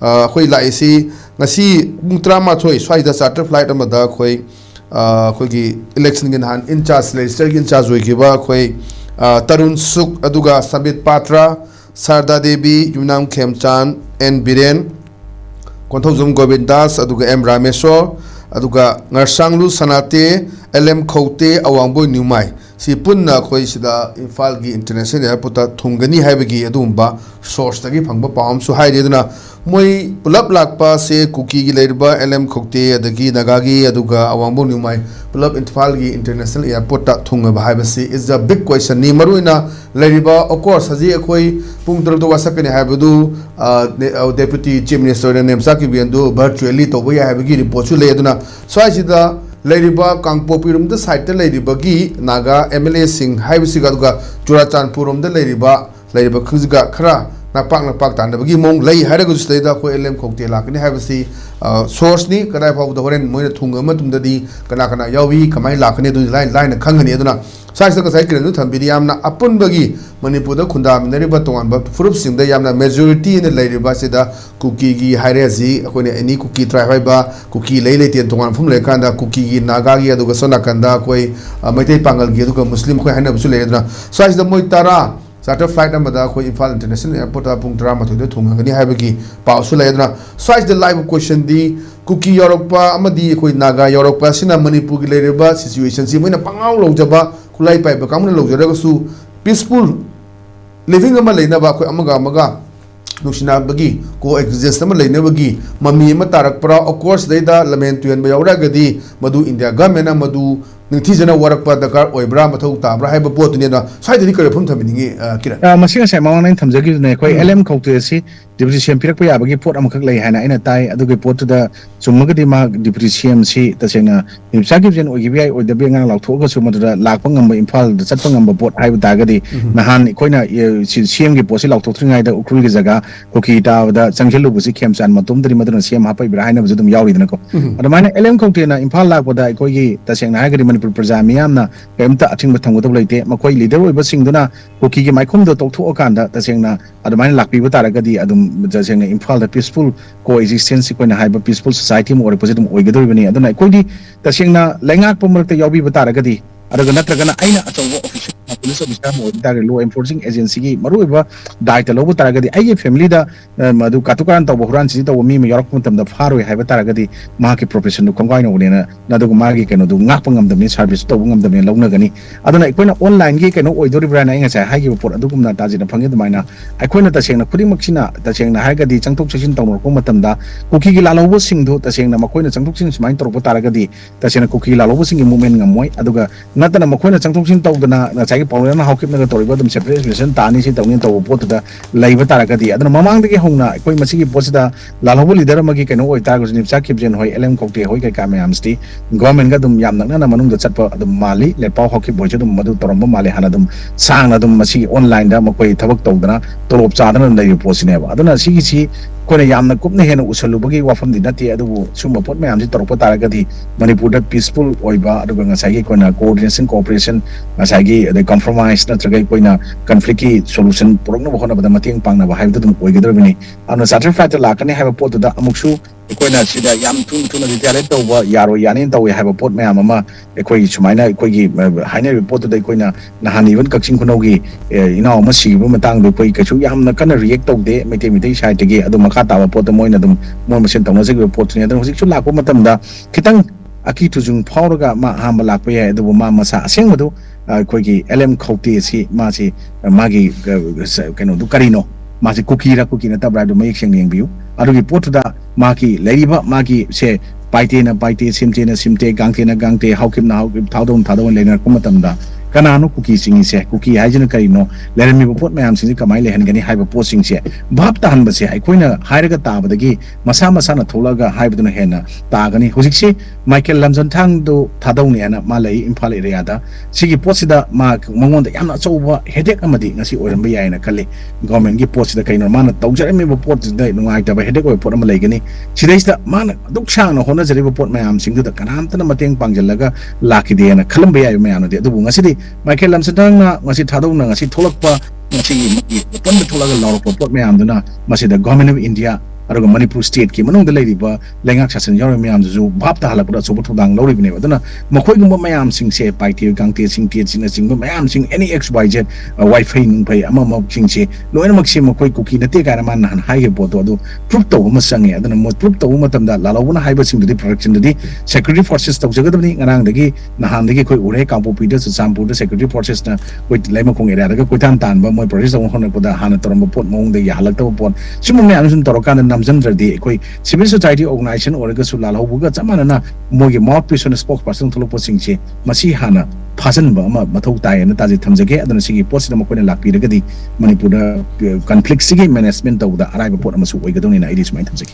khoi lai si ngasi buntra ma thoi swai da charter flight amada khoi khoi election gin han in charge legislature in charge oi kiba khoi Tarun Suk aduga Sabit Patra Sarda Devi Yunam Khemchan N Biren Konthozum Govindas aduga M Rameswar aduga Ngarsanglu Sanate LM Khote Awangboy Numai si punna khoi sida Imphal gi international airport thungani haibagi adumba source tagi phangba pawam su hai reduna moi pulap lakpa se KUKI gi leirba LM Khote adagi nagagi aduga Awangboy Numai pulap Imphal gi international airport ta thunga haibasi is a big question ni maruina leiriba of course haji khoi pung dur to wasakani haibadu deputy chief minister nemsa ki biandu virtually to boya haibagi report su le aduna so sida Ladiba Kangpopirum the site Ladybagi Naga MLA Singh Haibisiga Churachanpurum the Ladyba Kuziga Kra Napak and the Bagi Mong Lay Hadagus State for LM Cocktail can have a source ni can I have the Horen Moya Tungamatum the Kanakana Yawi Kamai Lakane line a Kanganeduna Size the cycle and Bidiamna upon Bagi Manipur Kundam Neribatuan but Fruipsing the Yamna majority in the Ladyba Seda KUKI Hirezi when any KUKI Trihaiba KUKI Late to one from Lekanda KUKI Nagagi Adugasona Kanda Koi Mate Pangal Giduka Muslim Kohana Busuledra Size the Moitara Charter flight amada khoi Imphal International Airport apung drama to the thungani haibagi pausu ledna size the live question di KUKI Yorokpa amadi khoi Naga Yorokpa sina Manipur gi lereba situation si moina pangaw lojaba khulai pai ba kamna lojara su peaceful living ama leina ba khoi amaga nushina bagi coexist ama leina bagi mami ama tarak pra of course deida lamen tuan ba yawra gadi madu India government madu Nintijana Warakpa Dakar or Brahma Tabra have a port in the side of the Kurapum Kira. Masika Simon and Tamzaki, LM Cocktail, Deputy Pirakua, Bagi Port Amakala, Hana, and a tie, other report to the Sumagadima, Deputy CMC, the Sena, in Sakijan or Givi or the Bengal October, Sumatra, Lapangamba, Imphal, the Satpangamba port, I would Dagadi, Nahan, Koina, CM Posil, Octotringa, the Ukrizaga, Kokita, the Sanjelo, Camps and Matum, the Madonna CM Hapa, behind of Zudum Yawi. But the minor LM Cocktail, Imphal, what I call ye, the Sangagari. Prajamiamna, Pemta, I think with Tangutu, Makoi leader, but sing Duna, KUKI, my condo talk to Okanda, the Sena, Adamani Laki, Taragadi, Adam, the Sena, Imphal, the peaceful coexistence in a hyper peaceful society or a positive Oigadovini, Adonai Kodi, the Sena, Langak Pomur, the Yobi, Taragadi, Adaganatagana, Aina, official. Police officer law enforcing agency Maruba died a low taragadi. I family the Madu Katukan to Boran Sita Wimi Yorkum the Faru have a taragadi market profession to combine Odina, Nadumagi can do Napangam the service to Wungam the Lonagani. I don't like when online geek and Oidori brand as I high for Adukuna Tazi the Pangit Mina. I couldn't the Shana Purimachina, the Shana Hagadi, Chantok Shin Tomo Kumatanda, KUKI Lalo was sing to the Shana Makoina Chantokshin's mind to Taragadi, the Shana KUKI Lalo was singing movement Moy Aduga, not the Makoina Chantokshin Togana. Paula how keep the Toriba them separation Tani Sitong to put the Laiva Taragadi. Other Mamang the Hona, Koi Masiki Posita, Lalo Leader Magi can always targets in Sakib and Hoi LM Cocktail Hoika Kameamsti, Government Gadum Yamana Manum the Chapa the Mali, Lepa Hockey Bojum, Madu Torombo Mali Hanadum, Sang Adum Masi online Damakoi Tabak Togana, Torop Sadan and the Posineva. I don't know, see. Kona yamna kupna hena usalubagi wafam dinati adu suma pot me amsi toropa taragadi Manipur peaceful oiba adu ngasagi kona coordination cooperation ngasagi the compromise na tragai koina conflict solution porong na bahona bada mating pang na bahai dum oigadrobini anu certificate lakane have a pot da amuksu koina sida yam tun detail to wa yaro yanin to we have a pot me amama ekoi sumaina ekoi haina report da koina nahan even kaksing kunogi ina masi bu matang do koi kachu yamna kana react to de mete side ge adu Kata pot the moinadum, Mormon Tomazic report in the music to Lako Matamda, Kitang Aki to Jung Pauraga, Mahamalapia, the Wumamasa, Singadu, Quiki, LM Cocktail, Masi, Magi, Cano, Carino, Masi Kukira, Cooking, Tabra, to make singing view. I report to the Maki, Ladiba, Maki, say, Paitena, Simte, Gangte, how kim now, Tadon, and Lena Kumatamda. Kanano KUKI singing se KUKI hygiene karino let me report my am singing kamai lehan gani hyper posting se bab tahan ba se ai koina hairaga tabadagi masa na tholaga haibaduna hena tagani hojiksi Michael Lamson thang do thadawni ana malai Imphal area da sigi posida ma mangonda yamna chauba headache amadi ngasi oiramba yaina khalle government gi posida kaino mana tawjarame ba pot da nungai ta ba headache oi pot am laigani sidaista mana duksang na hona jari ba pot mayam singdu da kanamtana mateng pangjallaga lakide na khalamba yayu mayano de dubu ngasi Michael Lamson na ngasi thadau ngasi tholakpa ngasi pon tholaka lawrpa pot mayam duna masida government of India ꯑꯗꯨꯒ ꯃꯅꯤꯄꯨꯔ ꯁ꯭ꯇꯦꯠꯀꯤ ꯃꯅꯨꯡꯗ ꯂꯩꯔꯤꯕ ꯂꯩꯉꯥꯛ ꯁꯥꯁꯟ ꯌꯥꯎꯔꯤꯕ ꯃꯌꯥꯝꯗꯨꯁꯨ ꯚꯥꯞꯇ ꯍꯜꯂꯛꯄꯗ ꯑꯆꯧꯕ ꯊꯧꯗꯥꯡ ꯂꯧꯔꯤꯕꯅꯦꯕ ꯑꯗꯨꯅ ꯃꯈꯣꯏꯒꯨꯝꯕ ꯃꯌꯥꯝꯁꯤꯡꯁꯦ ꯄꯥꯏꯊꯦꯜ ꯀꯥꯡꯊꯦꯜ ꯁꯤꯡꯆꯤꯡꯕ ꯃꯌꯥꯝꯁꯤꯡ ꯑꯦꯅꯤ ꯑꯦꯛꯁ ꯋꯥꯏ ꯖꯦꯠ ꯋꯥꯏꯐꯩ ꯅꯨꯡꯐꯩ ꯑꯃꯁꯤꯡꯁꯦ ꯂꯣꯏꯅꯃꯛꯁꯦ ꯃꯈꯣꯏ ꯀꯨꯀꯤ ꯅꯠꯇꯦ ꯀꯥꯏꯅ ꯃꯥꯅ ꯅꯍꯥꯟ ꯍꯥꯏꯈꯤꯕ ꯄꯣꯠꯇꯣ ꯑꯗꯨ ꯄ꯭ꯔꯨꯞ ꯇꯧꯕ ꯑꯃ ꯆꯪꯉꯦ ꯑꯗꯨꯅ ꯄ꯭ꯔꯨꯞ ꯇꯧꯕ ꯃꯇꯝꯗ ꯂꯥꯜꯍꯧꯕꯅ ꯍꯥꯏꯕꯁꯤꯡꯗꯨꯗꯤ ꯄ꯭ꯔꯗꯛꯁꯟꯗꯨꯗꯤ ꯁꯦꯀ꯭ꯌꯨꯔꯤꯇꯤ ꯐꯣꯔꯁꯦꯁ ꯇꯧꯖꯒꯗꯕꯅꯤ ꯉꯔꯥꯡꯗꯒꯤ ꯅꯍꯥꯟꯗꯒꯤ ꯑꯩꯈꯣꯏ ꯎꯔꯦ ꯀꯥꯡꯄꯣꯛꯄꯤꯗ ꯆꯨꯔꯆꯥꯟꯄꯨꯔꯗ ꯁꯦꯀ꯭ꯌꯨꯔꯤꯇꯤ ꯐꯣꯔꯁꯦꯁꯅ ꯑꯩꯈꯣꯏ ꯂꯩꯃꯈꯣꯡ ꯑꯦꯔꯤꯌꯥꯗꯒ ꯀꯣꯏꯊꯥꯟ ꯇꯥꯟꯕ ꯃꯣꯏ ꯄ꯭ꯔꯣꯁꯦꯁ ꯇꯧꯕ ꯍꯣꯠꯅꯔꯛꯄꯗ ꯍꯥꯟꯅ ꯇꯧꯔꯝꯕ ꯄꯣꯠ ꯃꯑꯣꯡꯗ ꯌꯥꯍꯜꯂꯛꯇꯕ ꯄꯣꯠ ꯁꯤꯒꯨꯝꯕ ꯃꯌꯥꯝ ꯁꯨꯝ ꯇꯧꯔꯀꯥꯟꯗ ꯅꯝꯖꯟꯗ꯭ꯔꯗꯤ ꯑꯩꯈꯣꯏ ꯁꯤꯚꯤꯜ ꯁꯣꯁꯥꯏꯇꯤ ꯑꯣꯔꯒꯅꯥꯏꯖꯦꯁꯟ ꯑꯣꯏꯔꯒꯁꯨ ꯂꯥꯜꯍꯧꯕꯒ ꯆꯞ ꯃꯥꯟꯅꯅ ꯃꯣꯏꯒꯤ ꯃꯥꯎꯊ ꯄꯤꯁ ꯑꯣꯏꯅ ꯁ꯭ꯄꯣꯛꯁ ꯄꯔꯁꯟ ꯊꯣꯛꯂꯛꯄꯁꯤꯡꯁꯦ ꯃꯁꯤ ꯍꯥꯟꯅ ꯐꯥꯖꯤꯟꯕ ꯑꯃ ꯃꯊꯧ ꯇꯥꯏꯌꯦꯅ ꯇꯥꯖꯩ ꯊꯝꯖꯒꯦ ꯑꯗꯨꯅ ꯁꯤꯒꯤ ꯄꯣꯠꯁꯤꯗ ꯃꯈꯣꯏꯅ ꯂꯥꯛꯄꯤꯔꯒꯗꯤ ꯃꯅꯤꯄꯨꯔꯗ ꯀꯟꯐ꯭ꯂꯤꯛꯁꯤꯒꯤ ꯃꯦꯅꯦꯖꯃꯦꯟ ꯇꯧꯕꯗ ꯑꯔꯥꯏꯕ ꯄꯣꯠ ꯑꯃꯁꯨ ꯑꯣꯏꯒꯗꯧꯅꯤꯅ ꯑꯩꯗꯤ ꯁꯨꯃꯥꯏꯅ ꯊꯝꯖꯒꯦ